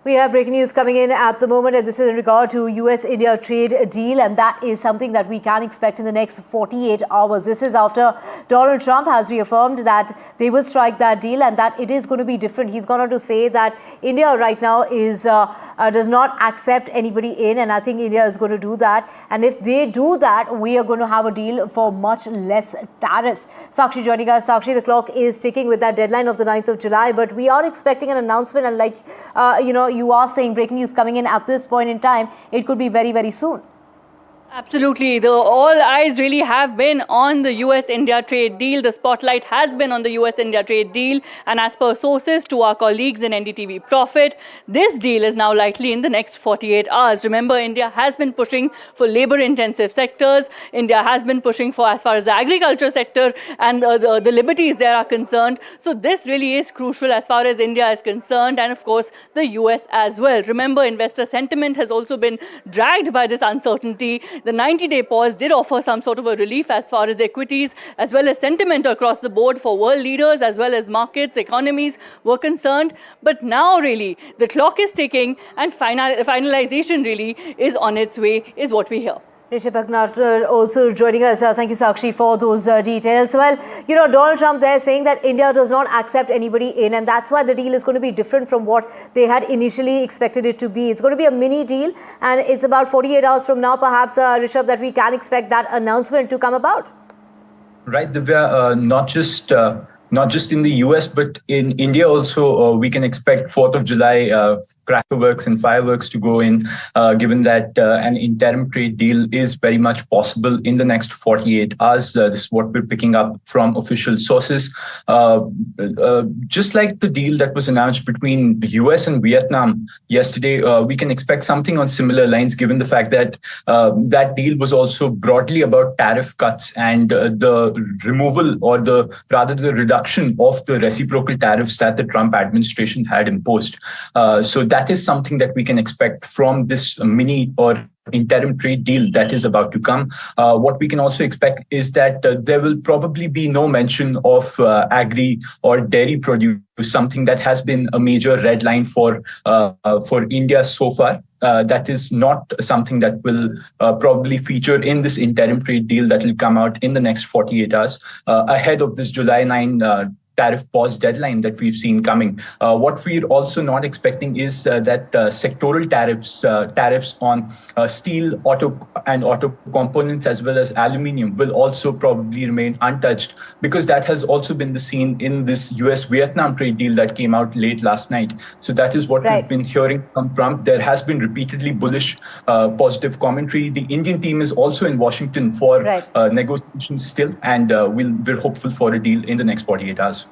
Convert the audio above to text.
We have breaking news coming in at the moment, and this is in regard to US-India trade deal, and that is something that we can expect in the next 48 hours. This is after Donald Trump has reaffirmed that they will strike that deal and that it is going to be different. He's gone on to say that India right now does not accept anybody in, and I think India is going to do that. And if they do that, we are going to have a deal for much less tariffs. Sakshi joining us. Sakshi, the clock is ticking with that deadline of the 9th of July, but we are expecting an announcement, and like, you are saying breaking news coming in at this point in time, it could be very, very soon. Absolutely. All eyes really have been on the US-India trade deal. The spotlight has been on the US-India trade deal. And as per sources to our colleagues in NDTV Profit, this deal is now likely in the next 48 hours. Remember, India has been pushing for labor-intensive sectors. India has been pushing for as far as the agriculture sector and the liberties there are concerned. So this really is crucial as far as India is concerned, and of course, the US as well. Remember, investor sentiment has also been dragged by this uncertainty. The 90-day pause did offer some sort of a relief as far as equities as well as sentiment across the board for world leaders as well as markets, economies were concerned. But now really the clock is ticking and finalization really is on its way, is what we hear. Rishabh also joining us. Thank you, Sakshi, for those details. Well, Donald Trump there saying that India does not accept anybody in, and that's why the deal is going to be different from what they had initially expected it to be. It's going to be a mini deal, and it's about 48 hours from now, perhaps, Rishabh, that we can expect that announcement to come about. Right, Divya, not just in the US, but in India also, we can expect 4th of July crackerworks and fireworks to go in, given that an interim trade deal is very much possible in the next 48 hours. This is what we're picking up from official sources. Just like the deal that was announced between the US and Vietnam yesterday, we can expect something on similar lines, given the fact that that deal was also broadly about tariff cuts and the removal or the reduction of the reciprocal tariffs that the Trump administration had imposed. So that is something that we can expect from this mini or interim trade deal that is about to come. What we can also expect is that there will probably be no mention of agri or dairy produce, something that has been a major red line for India so far. That is not something that will probably feature in this interim trade deal that will come out in the next 48 hours ahead of this July 9 tariff pause deadline that we've seen coming. What we're also not expecting is that sectoral tariffs on steel, auto components, as well as aluminium will also probably remain untouched, because that has also been the scene in this US-Vietnam trade deal that came out late last night. So that is what we've been hearing from Trump. There has been repeatedly bullish, positive commentary. The Indian team is also in Washington for negotiations still, and we're hopeful for a deal in the next 48 hours.